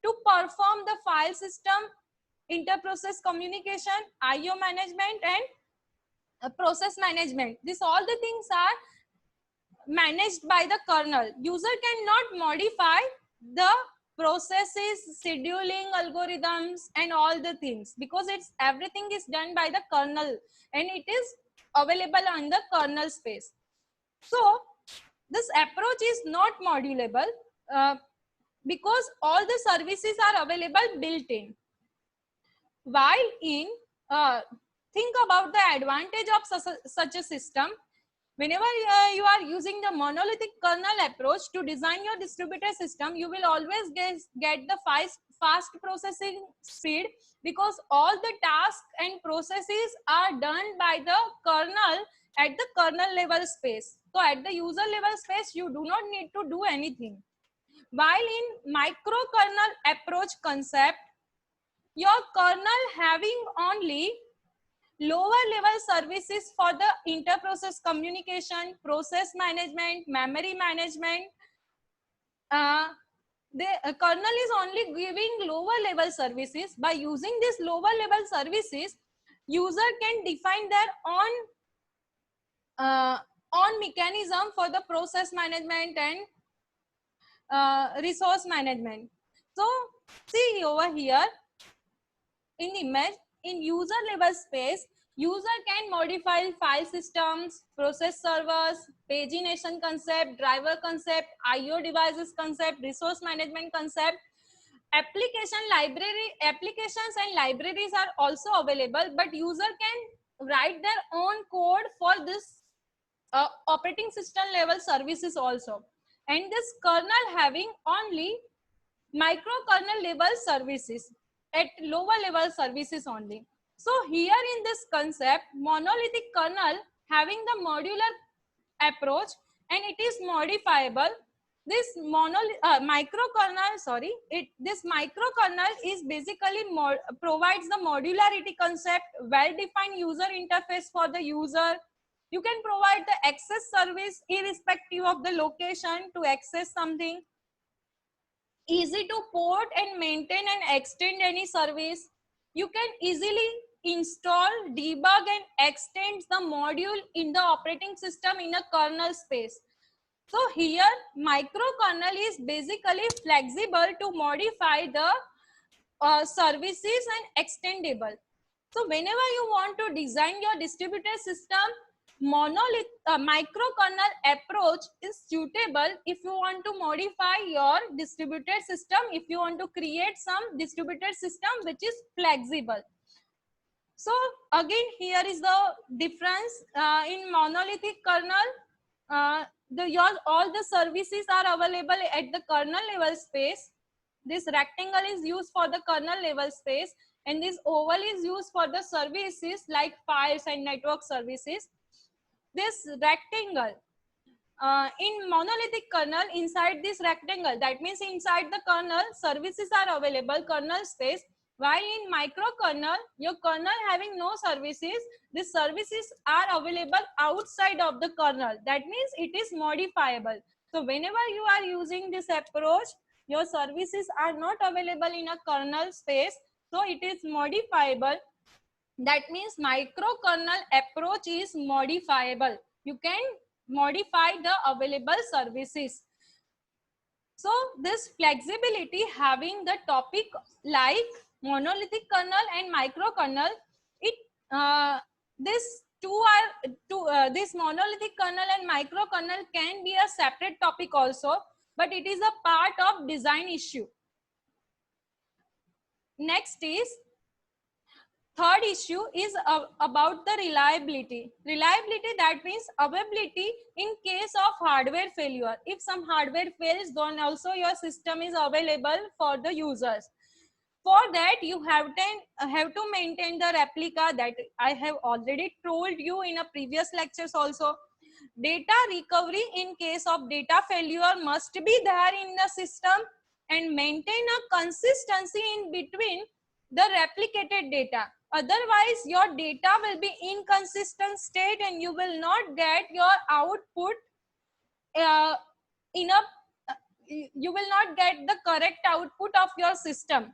to perform the file system, inter-process communication, IO management, and process management. This all the things are managed by the kernel. User cannot modify the processes, scheduling algorithms, and all the things, because it's everything is done by the kernel and it is available on the kernel space. So this approach is not modulable because all the services are available built in. While in think about the advantage of such a system. Whenever you are using the monolithic kernel approach to design your distributed system, you will always get the fast processing speed, because all the tasks and processes are done by the kernel at the kernel level space. So at the user level space, you do not need to do anything. While in microkernel approach concept, your kernel having only lower level services for the inter-process communication, process management, memory management. The kernel is only giving lower level services. By using this lower level services, user can define their own mechanism for the process management and resource management. So see over here in image, in user level space, user can modify file systems, process servers, pagination concept, driver concept, IO devices concept, resource management concept. Applications and libraries are also available, but user can write their own code for this operating system level services also. And this kernel having only microkernel level services, at lower level services only. So here in this concept, monolithic kernel having the modular approach and it is modifiable. This this microkernel is basically provides the modularity concept, well-defined user interface for the user. You can provide the access service irrespective of the location to access something. Easy to port and maintain and extend any service. You can easily install, debug, and extend the module in the operating system in a kernel space. So here microkernel is basically flexible to modify the services and extendable. So whenever you want to design your distributed system, microkernel approach is suitable if you want to modify your distributed system, if you want to create some distributed system which is flexible. So again, here is the difference in monolithic kernel. All the services are available at the kernel level space. This rectangle is used for the kernel level space, and this oval is used for the services like files and network services. This rectangle in monolithic kernel, inside this rectangle, that means inside the kernel, services are available, kernel space. While in microkernel, your kernel having no services, the services are available outside of the kernel. That means it is modifiable. So whenever you are using this approach, your services are not available in a kernel space, so it is modifiable. That means microkernel approach is modifiable. You can modify the available services. So this flexibility, having the topic like monolithic kernel and microkernel, it this monolithic kernel and microkernel can be a separate topic also, but it is a part of design issue. Next is third issue is about the reliability. Reliability, that means availability in case of hardware failure. If some hardware fails, then also your system is available for the users. For that, you have to maintain the replica that I have already told you in a previous lectures also. Data recovery in case of data failure must be there in the system, and maintain a consistency in between the replicated data. Otherwise, your data will be inconsistent state and you will not get your output in a you will not get the correct output of your system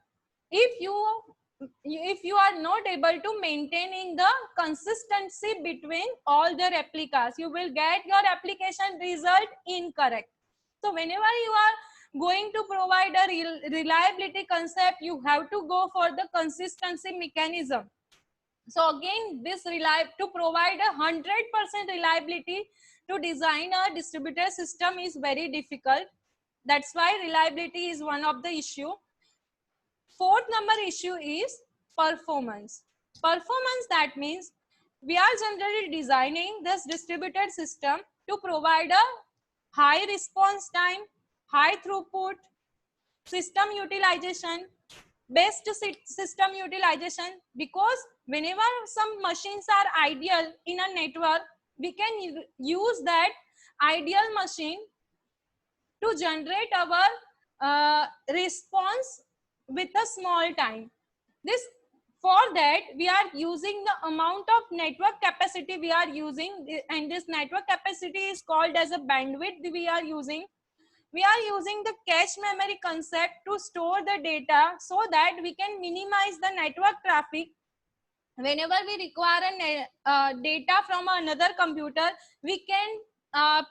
if you are not able to maintaining the consistency between all the replicas. You will get your application result incorrect. So whenever you are going to provide a reliability concept, you have to go for the consistency mechanism. So again, this to provide 100% reliability to design a distributed system is very difficult. That's why reliability is one of the issue. Fourth number issue is performance. Performance, that means we are generally designing this distributed system to provide a high response time, high throughput, system utilization, best system utilization, because whenever some machines are ideal in a network, we can use that ideal machine to generate our response with a small time. This, for that we are using the amount of network capacity we are using, and this network capacity is called as a bandwidth we are using. We are using the cache memory concept to store the data so that we can minimize the network traffic. Whenever we require data from another computer, we can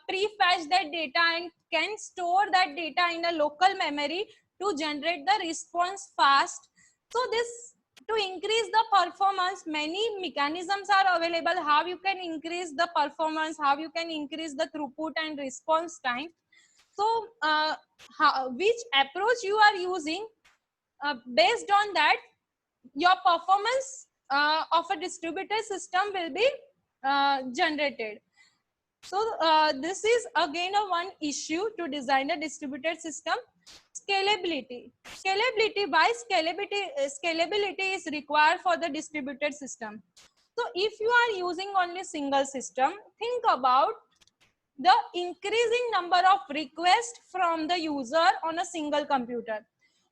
pre-fetch that data and can store that data in a local memory to generate the response fast. So this, to increase the performance, many mechanisms are available how you can increase the performance, how you can increase the throughput and response time. So which approach you are using, based on that your performance of a distributed system will be generated. So this is again a one issue to design a distributed system. Scalability. Why scalability is required for the distributed system? So if you are using only single system, think about the increasing number of requests from the user on a single computer.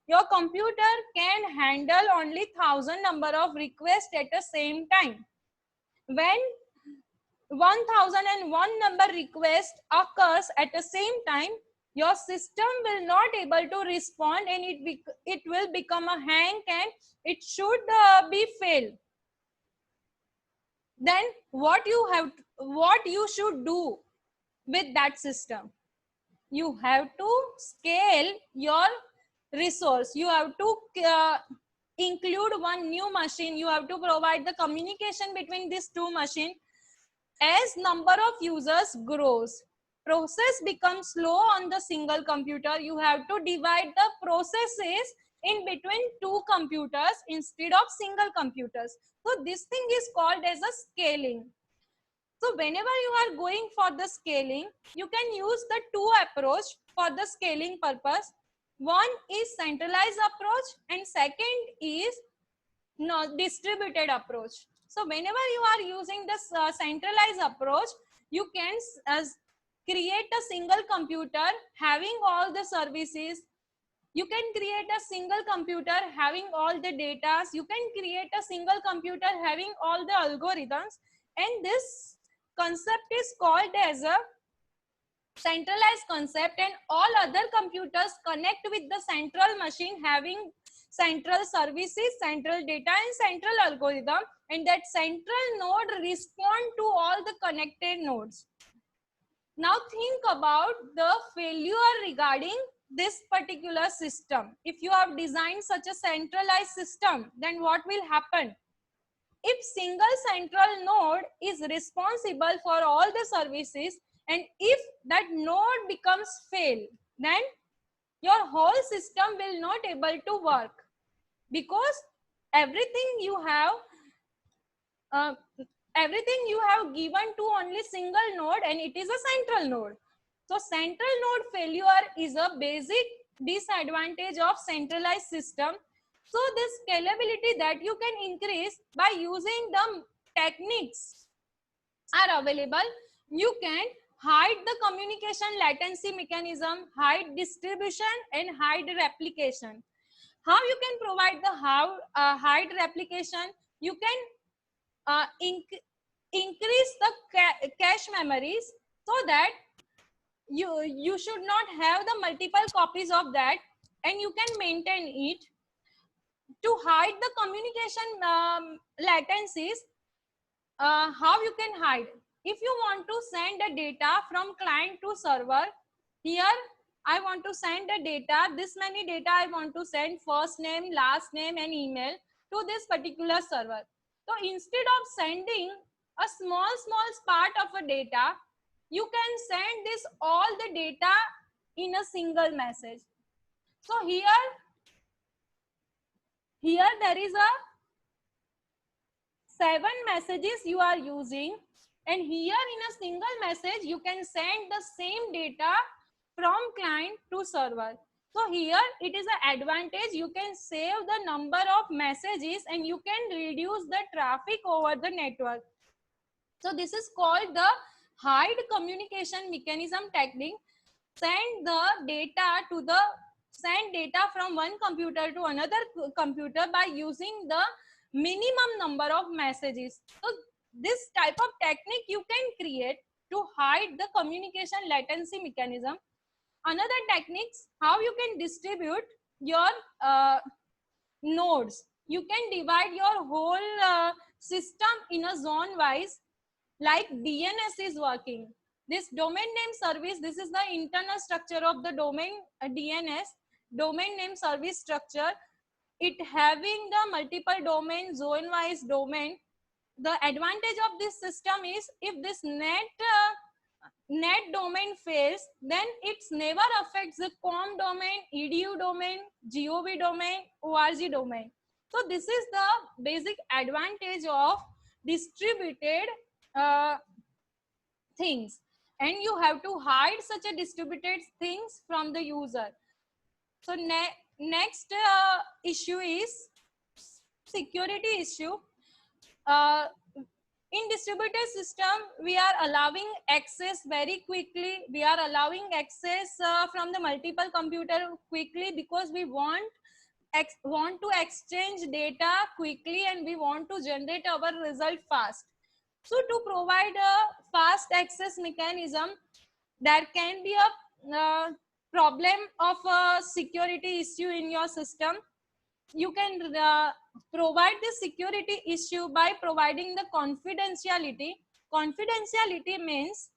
Your computer can handle only 1,000 number of requests at the same time. When 1001 number request occurs at the same time, your system will not able to respond, and it will become a hang and it should be fail. Then what you should do with that system? You have to scale your resource. You have to include one new machine. You have to provide the communication between these two machines. As number of users grows, process becomes slow on the single computer. You have to divide the processes in between two computers instead of single computers. So this thing is called as a scaling. So whenever you are going for the scaling, you can use the two approach for the scaling purpose. One is centralized approach and second is distributed approach. So whenever you are using this centralized approach, you can create a single computer having all the services. You can create a single computer having all the data. You can create a single computer having all the algorithms, and this concept is called as a centralized concept, and all other computers connect with the central machine having central services, central data and central algorithm, and that central node respond to all the connected nodes. Now think about the failure regarding this particular system. If you have designed such a centralized system, then what will happen? If single central node is responsible for all the services, and if that node becomes fail, then your whole system will not able to work, because everything you have given to only single node, and it is a central node. So central node failure is a basic disadvantage of centralized system. So this scalability that you can increase by using the techniques are available. You can hide the communication latency mechanism, hide distribution and hide replication. How you can provide the hide replication? You can increase the cache memories, so that you should not have the multiple copies of that, and you can maintain it. To hide the communication latencies, how you can hide? If you want to send the data from client to server, here I want to send the data, this many data I want to send, first name, last name and email, to this particular server. So instead of sending a small part of a data, you can send this all the data in a single message. So here there is a 7 messages you are using, and here in a single message you can send the same data from client to server. So here it is an advantage, you can save the number of messages and you can reduce the traffic over the network. So this is called the hide communication mechanism technique. Send data from one computer to another computer by using the minimum number of messages. So this type of technique you can create to hide the communication latency mechanism. Another techniques, how you can distribute your nodes. You can divide your whole system in a zone wise, like DNS is working. This domain name service, this is the internal structure of the domain DNS, domain name service structure. It having the multiple domain, zone wise domain. The advantage of this system is if this net domain fails, then it's never affects the com domain, edu domain, gov domain, org domain. So this is the basic advantage of distributed things, and you have to hide such a distributed things from the user. So next issue is security issue. In distributed system, we are allowing access very quickly. We are allowing access from the multiple computer quickly, because we want to exchange data quickly and we want to generate our result fast. So to provide a fast access mechanism, there can be a problem of a security issue in your system. You can provide the security issue by providing the confidentiality. Confidentiality means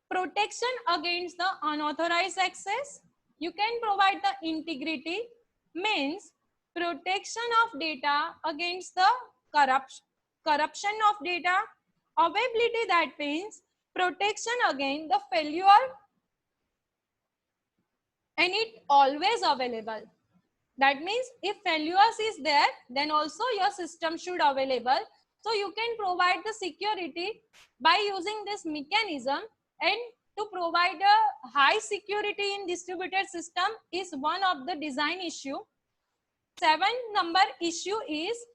protection against the unauthorized access. You can provide the integrity, means protection of data against the corruption of data. Availability, that means protection against the failure, and it always available. That means if failures is there, then also your system should available. So you can provide the security by using this mechanism, and to provide a high security in distributed system is one of the design issue. 7 number issue is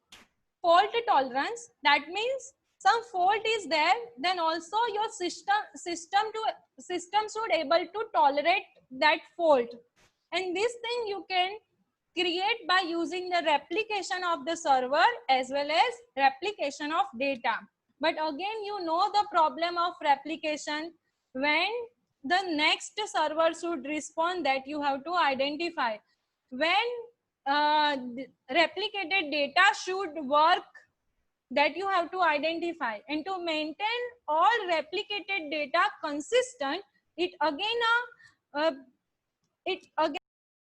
fault tolerance. That means some fault is there, then also your system should able to tolerate that fault. And this thing you can create by using the replication of the server as well as replication of data. But again, you know the problem of replication, when the next server should respond, that you have to identify. When replicated data should work, that you have to identify. And to maintain all replicated data consistent, it again